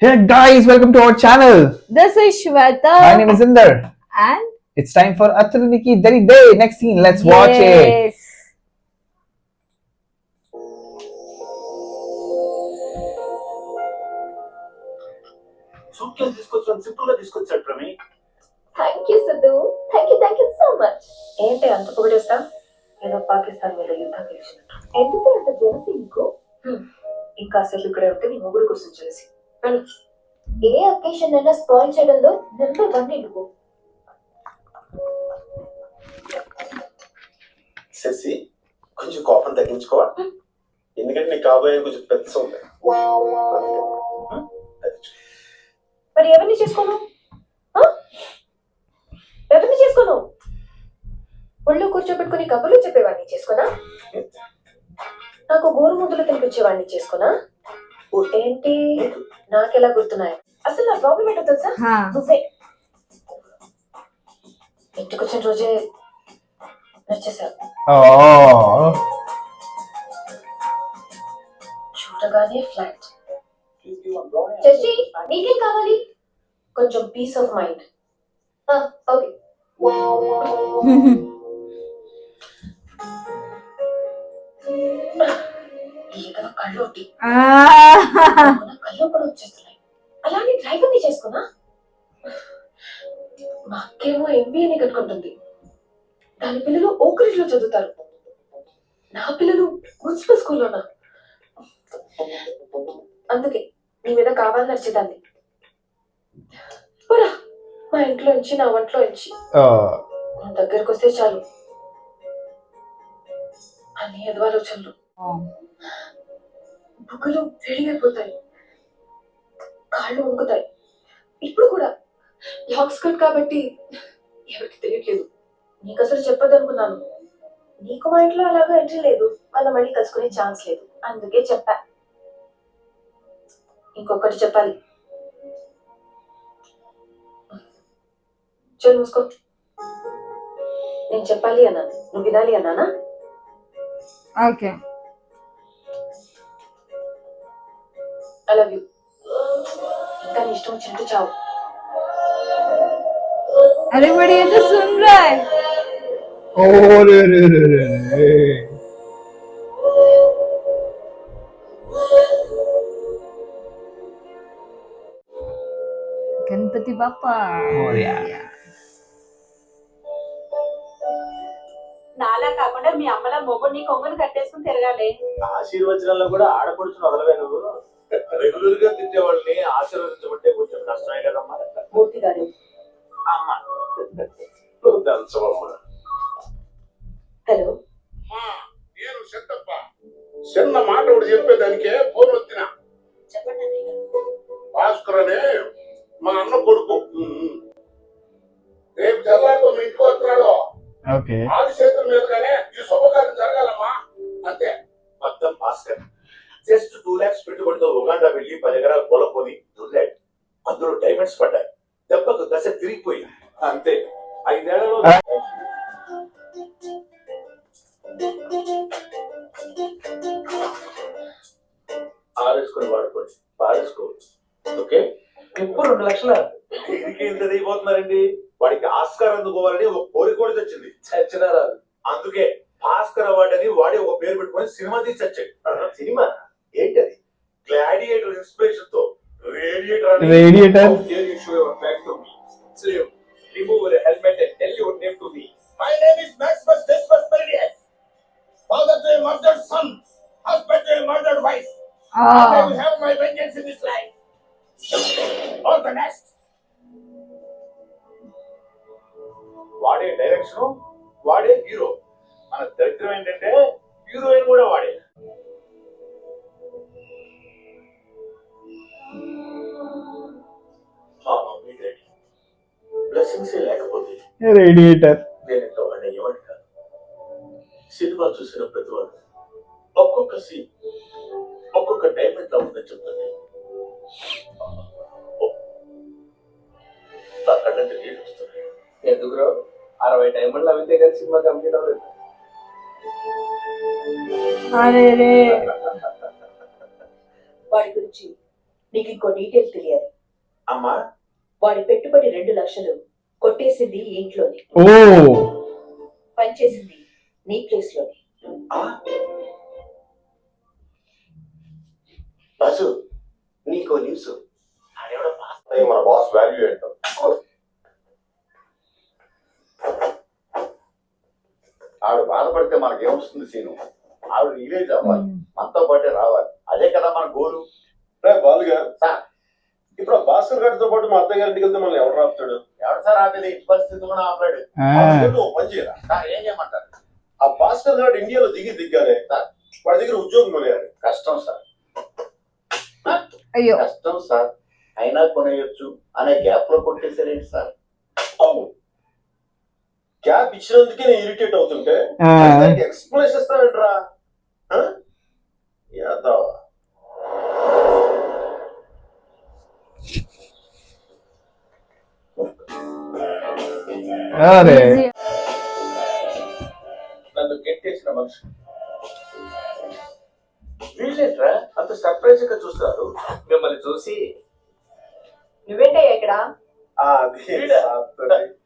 Hey guys, welcome to our channel. This is Shweta. My name is Inder. And It's time for Atriniki Dari Day. Next scene, let's watch it. yes. Suit case తీసుకొచ్చాను simple గా తీసుకొచ్చాడు ప్రమే. Thank you Siddhu. Thank you so much. ఏంటి అంత పొగిడేస్తా? ఏదో పాకిస్తాన్ మీద యుద్ధం గెలిచినట్టు. ఎందుకు అంత జలసి నీకు? ఇంకా అసలు ఇక్కడే ఉంటే నీ మొగుడు కోసం చేసి ఏ అకేషన్ అయినా స్పాయిల్ చేయడంలో నెంబర్ 1 నువ్వు. శశి కొంచెం కోపం తగ్గించుకోవా, ఎందుకంటే నీ కాబోయే కొంచెం పెద్ద ఉంది. మరి ఎవరిని చేసుకోను? ఎవరిని చేసుకోను? ఒళ్ళు కూర్చోబెట్టుకుని కబుర్లు చెప్పేవాడిని చేసుకోనా? నాకు గోరు ముద్దలు తినిపించేవాడిని చేసుకోనా? ఏంటి నాకెలా గుర్తున్నాయి? అసలు నా ప్రాబ్లం ఏంటో తెలుసా? నువ్వే ఇంటికి వచ్చిన రోజే నచ్చేసావు. Oh. చూడగానే ఫ్లాట్. శశి నీకేం కావాలి? కొంచెం పీస్ ఆఫ్ మైండ్. ఓకే. ఏదో కళ్ళొట్టి కళ్ళు కూడా వచ్చేస్తున్నాయి. అలానే డ్రైవర్ ని చేసుకున్నా? మా అక్కేమో ఎంబీఏని కట్టుకుంటుంది. దాని పిల్లలు ఓకరేజ్ లో చదువుతారు. నా పిల్లలు మున్సిపల్ స్కూల్లోనా? అందుకే నీ మీద కావాలని నచ్చేదాన్ని. పోరా మా ఇంట్లో నుంచి, నా వంటలో నుంచి. నా దగ్గరకు వస్తే చాలు అన్ని ఎదవాలోచనలు, బుగ్గలు వేడిగైపోతాయి, కాళ్ళు వణుకుతాయి. ఇప్పుడు కూడా లాంగ్ స్కర్ట్ కాబట్టి ఎవరికి తెలియట్లేదు. నీకు అసలు చెప్పదనుకున్నాను. నీకు మా ఇంట్లో అలాగా ఎంట్రీ లేదు, మనం మళ్ళీ కలుసుకునే ఛాన్స్ లేదు, అందుకే చెప్పా. ఇంకొకటి చెప్పాలి. చల్ మూసుకో. నేను చెప్పాలి అన్నాను, నువ్వు వినాలి అన్నానా? Okay. I love you. ఇంకా నీ ఇష్టం వచ్చినట్టు చావు. अरे बड़ी ये तो सुन रहा है. Oh, re. Ganpati Bappa. Oh, yeah. నాలా కాకుండా మీ అమ్మలా మొగుడిని కొంగుని కట్టేసుకుని తిరగాలి. ఆశీర్వచనంలో కూడా ఆడపడుచుని వదలవే నువ్వు. రెగ్యులర్ గా తిట్టే వాళ్ళని ఆశీర్వదించబట్టే కొంచెం కష్టమే కదమ్మా. మూర్తి గారు. అమ్మా నువ్వు దంచవమ్మా. హలో. నేను సెత్తప్ప. చిన్న మాట ఒకటి చెప్పేదానికే ఫోన్ వచ్చిన. చెప్పండి అన్నయ్య గారు. భాస్కర్ అనే మా అన్న కొడుకు రేపు తెల్లారితో మీ ఇంటికి వస్తున్నాడు. Okay. ఆది చేతుల మీదగానే ఈ శుభకార్యం జరగాలమ్మా, అంతే. మొత్తం భాస్కర్ జస్ట్ 2 lakhs పెట్టుబడితో ఉగాండా వెళ్ళి 10 ఎకరాల పొలం కొని దున్నాడు. అందులో డైమండ్స్ పడ్డాయి. దెబ్బకు దశ తిరిగిపోయింది అంతే. 5 ఏళ్లలో ఆరేసుకుని వాడుకోండి, పారేసుకోవచ్చు. ఓకే, ఇప్పుడు 2 లక్షల దీనికి ఇంత దిగిపోతున్నారండి. వాడికి ఆస్కార్ అందుకోవాలని ఒక కోరిక కూడా తెచ్చింది. చచ్చినారా? అందుకే భాస్కర్ అవార్డు అని వాడి ఒక పేరు పెట్టుకొని సినిమా తీసి చచ్చాడు. సినిమా ఏంటి అది? గ్లాడియేటర్ ఇన్స్పిరేషన్ తో radiator. Radiator. Remove your helmet and tell your name to me. My name is Maximus Decimus Meridius. Father to a murdered son, husband to a murdered wife. I will have my vengeance in this life. All the next. వాడే direction, వాడే hero. మన దరిద్రం ఏంటంటే heroine కూడా వాడే. Blessings లేకపోతే Radiator. నేను ఇంత వాడిని ఇవ్వండి కాదు. సినిమా చూసిన ప్రతివాడు ఒక్కొక్క సీన్ ఒక్కొక్క డైమండ్ లా ఉందని చెప్తుంది. అక్కడంటే నీళ్ళు వస్తున్నాయి. ఎందుకు 60 డైమండ్లు అవితే కానీ సినిమా కంప్లీట్ అవ్వలేదు. अरे रे. వాడి గురించి నీకు ఇంకో డీటెయిల్ తెలియాలి. అమ్మా వాడి పెట్టుబడి 2 లక్షలు కొట్టేసింది ఈ ఇంట్లోని, Oh. పనిచేసింది నీ ప్లేస్ లోని. బస్సు నీకో న్యూస్. మన బాస్ వాల్యూ ఏంటో ఆవిడ బాధపడితే మనకేమొస్తుంది సీను? ఆవిడ రిలీజ్ అవ్వాలి, మనతో పాటే రావాలి. అదే కదా మన గోలు. బాలు గారు సార్ ఇప్పుడు భాస్కర్ గారితో పాటు మా అత్తయ్య గారింటికి వెళ్తే మనం ఎవరు రాపుతాడు? ఎవడు సార్ ఆపేది? ఇటు పరిస్థితుల్లో ఆపలేడు. పని చేయరా? సార్ ఏం చేయమంటారు? ఆ భాస్కర్ గారు ఇండియాలో దిగ్గారే సార్ వాడి దగ్గర ఉద్యోగం కొనేయాలి. కష్టం సార్, అయ్యో కష్టం సార్. అయినా కొనేయొచ్చు అనే గ్యాప్ లో కొట్టేసారేంటి సార్? క్యాబ్ ఇచ్చినందుకే నేను ఇరిటేట్ అవుతుంటే ఎక్స్ప్లెనేషన్ ఇస్తానంటరా? యాదవ్ అరే నన్ను గెట్టేసిన మనిషి వీళ్ళేట్రా అంత సర్ప్రైజ్ గా చూస్తారు. మిమ్మల్ని చూసి నువ్వేంటయ్యా ఇక్కడ?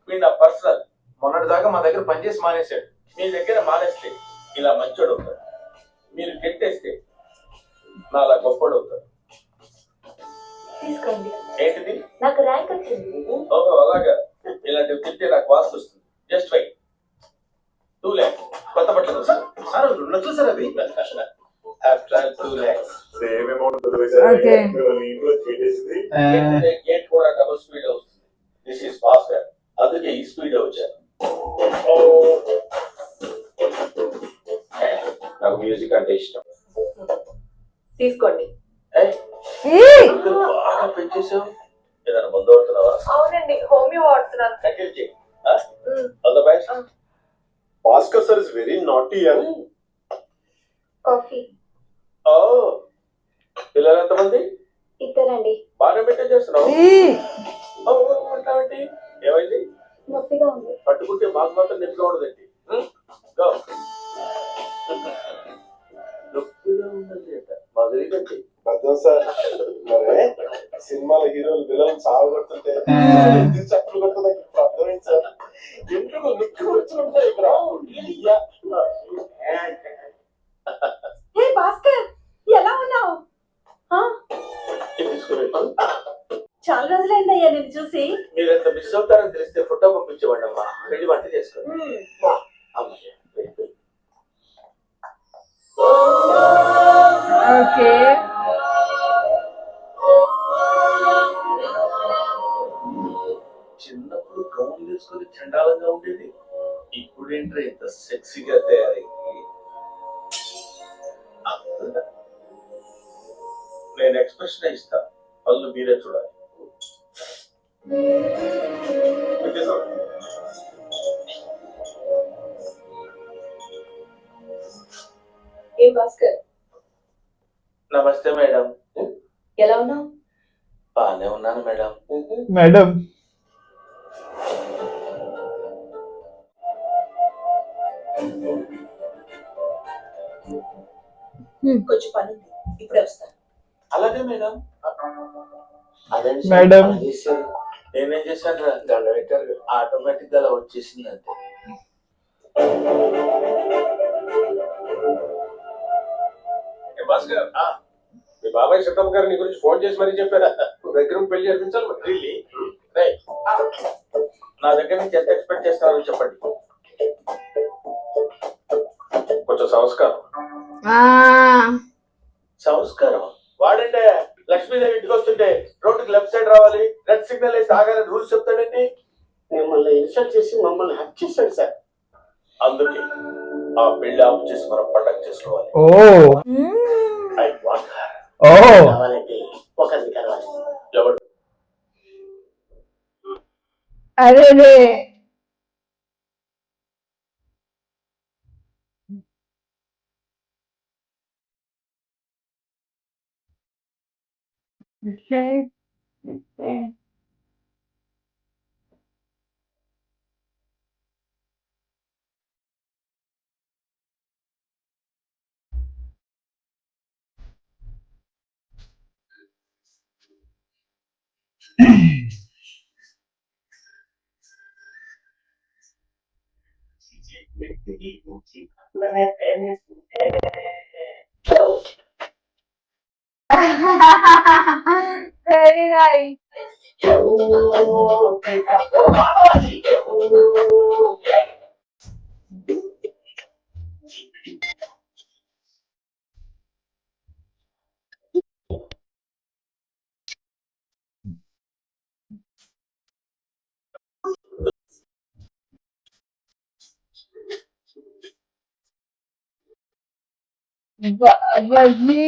వీడు నా పర్సనల్. మొన్నటి దాకా మా దగ్గర పనిచేసి మానేశాడు. మీ దగ్గర మానేస్తే ఇలా మంచోడు అవుతాడు, మీరు గెట్టేస్తే నా అలా గొప్పడు అవుతాడు. తీసుకోండి, ఏంటిది? నాకు ర్యాంక్ వచ్చింది. ఓహో అలాగా. ఇలాంటివి తింటే నాకు వాస్తు వస్తుంది. Just fine. 2 lakhs కొత్త బట్టలు సార్. 2 లక్షలు సార్ అవి. After all 2 lakhs. Same amount okay gate కూడా డబుల్ స్పీడ్ వస్తుంది. దిస్ ఈస్ ఫాస్టర్, అందుకే ఈ స్పీడ్ వచ్చాను. నాకు మ్యూజిక్ అంటే ఇష్టం. తీసుకోండి. బాగా పెంచేసావు. ఏదైనా ముందు అవుతున్నావా? అవునండి, హోమియో వాడుతున్నాను. All the best. Bhaskar sir is very naughty. Coffee. ఓ పిల్లలు ఎంతమంది? 2 బాగా మెయింటైన్ చేస్తున్నావు. ఉంటావేంటి? ఏమైంది? నొప్పిగా ఉంది. పట్టుకుంటే మాకు మాత్రం నొప్పిగా ఉండదండి. నొప్పిగా ఉందండి అంట మా తెలియదండి. అర్థం సార్. మరి సినిమాల హీరోలు విలన్ సాగొడుతుంటే చప్పులు కొడుతుంది. అర్థమైంది సార్. ఎందుకు నొక్కి వచ్చుంటాయి ఇక్కడ. హే భాస్కర్, ఎలా ఉన్నావు? చాలా రోజులైందయ్యా నేను చూసి. మీరు ఎంత మిస్ అవుతారని తెలిస్తే ఫోటో పంపించేవాడి అమ్మా. వెళ్ళి వంట చేసుకోండి. అమ్మయ్య ఓకే చిన్నప్పుడు గౌన్ వేసుకొని చండాలంగా ఉండేది. ఇప్పుడేంట్రా ఇంత సెక్సీగా తయారైంది. నేను ఎక్స్ప్రెషన్ ఇస్తా, పళ్ళు మీరే చూడాలి. ఏం భాస్కర్, నమస్తే మేడం. ఎలా ఉన్నావు? బాగానే ఉన్నాను మేడం. మేడం కొంచెం పని ఉంది, ఇప్పుడే వస్తాను. అలాగే మేడం. మేడం నేనేం చేశాను రా? దండ పెట్టారు, ఆటోమేటిక్ గా అలా వచ్చేసింది అంతే. భాస్కర్, మీ బాబాయ్ సీతమ్మ గారు నీ గురించి ఫోన్ చేసి మరీ చెప్పారా? దగ్గర పెళ్లి జరిపించాలి. Really right. నా దగ్గర నుంచి ఎంత ఎక్స్పెక్ట్ చేస్తారో చెప్పండి. కొంచెం సంస్కారం. సంస్కారం వాడంటే లక్ష్మీదేవి ఇంటికి వస్తుంటే రోడ్డుకి లెఫ్ట్ సైడ్ రావాలి, రెడ్ సిగ్నల్ వేసి ఆగాలని రూల్స్ చెప్తాడండి. మిమ్మల్ని ఇన్సల్ట్ చేసి మమ్మల్ని హక్ చేశాడు సార్. అందుకే ఆ పెళ్లి ఆఫ్ చేసి మనం పండగ చేసుకోవాలి. ఓ ఐ వాంట్ హర్. ఓ కావాలంటే ఒకరిని కలవాలి. ఎవడు? అరే Very nice. Baby.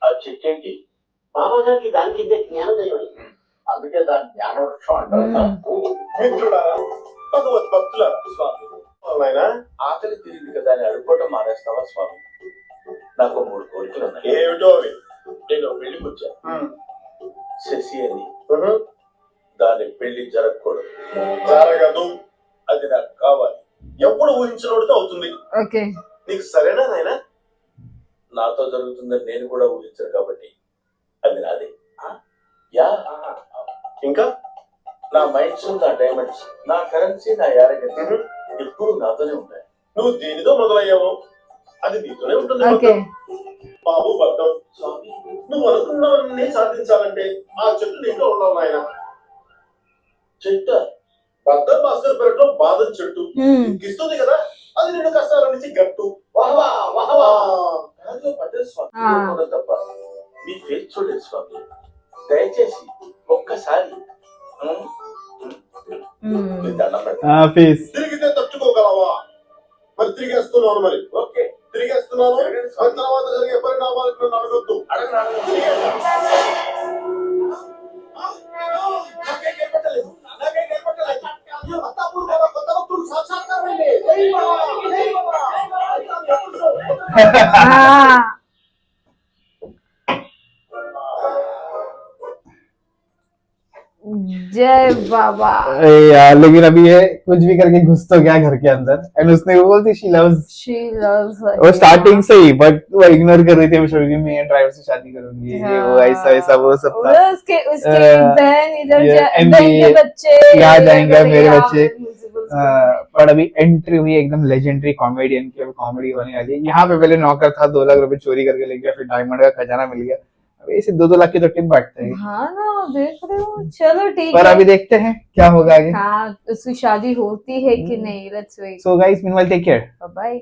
ఆ చెట్టు ఏంటి? బాబాగారికి దానికి జ్ఞానోదయం. అందుకే దాని జ్ఞానవృక్షం అంటారు. మిత్రులారా, భగవత్ భక్తులారా, స్వామి నాయనా, ఆకలి తీరింది కదా అని అడుక్కోవటం మానేస్తావా స్వామి? నాకు 3 కోరికలు ఉన్నాయి. ఏమిటో అవి? నేను పెళ్లికి వచ్చాను. శశి అని, దాని పెళ్లి జరగకూడదు. జరగదు. అది నాకు కావాలి. ఎప్పుడు ఊహించినోడితో అవుతుంది. Okay. నీకు సరేనా నాయనా? నాతో జరుగుతుందని నేను కూడా ఊహించను కాబట్టి అది నాదే. యా, ఇంకా నా మైండ్స్, నా డైమండ్స్, నా కరెన్సీ, నా యారగెన్స్ ఎప్పుడు నాతోనే ఉంటాయి. నువ్వు దీనితో మొదలయ్యావు, అది నీతోనే ఉంటుంది. Okay. బాబు బద్దం స్వామి, నువ్వు అనుకున్నవన్నీ సాధించాలంటే ఆ చెట్టు నీతో ఉన్నావు నాయన. చెట్టు బద్దం భాస్కర్ పెరట్లో బాదం చెట్టు ఇస్తుంది కదా, అది నిన్ను కష్టాల నుంచి గట్టు. వాహవా వాహవా పడ్డది స్వామి. తప్ప మీ ఫేస్ చూడండి స్వామి, దయచేసి ఒక్కసారి దండం పెట్టండి. ఫేస్ తిరిగితే తట్టుకోగలవా? మరి తిరిగేస్తున్నాను. మరి ఓకే, తిరిగేస్తున్నాను. మరి తర్వాత జరిగే పరిణామాలకు నన్ను అడగొద్దు. నాకేం ఏర్పడలేదు. అత్తాపూర్ బాబా కొత్త భక్తులు సాక్షాత్కారమైంది. జై బాబా, జై బాబా. जय बाबा. यार लेकिन अभी ये कुछ भी करके घुस तो गया घर के अंदर एंड उसने वो बोलती शी लव्स वो स्टार्टिंग से ही, बट वो इग्नोर कर रही थी हमेशा कि मैं ड्राइवर से शादी करूंगी, ये वो ऐसा ऐसा वो सब था. उसके बहन इधर बहन के बच्चे यहाँ जाएंगे मेरे बच्चे. पर अभी एंट्री हुई एकदम लेजेंडरी कॉमेडियन की. कॉमेडी होने वाली है. यहाँ पे पहले नौकर था, 2 लाख रुपए चोरी करके ले गया, फिर डायमंड का खजाना मिल गया. अब ऐसे 2-2 लाख की तो टिप बांटते हैं. हाँ ना, देख रहे हो. चलो ठीक पर है, अभी देखते हैं क्या होगा आगे. हाँ उसकी शादी होती है कि नहीं. Let's wait. So guys, meanwhile take care. Bye.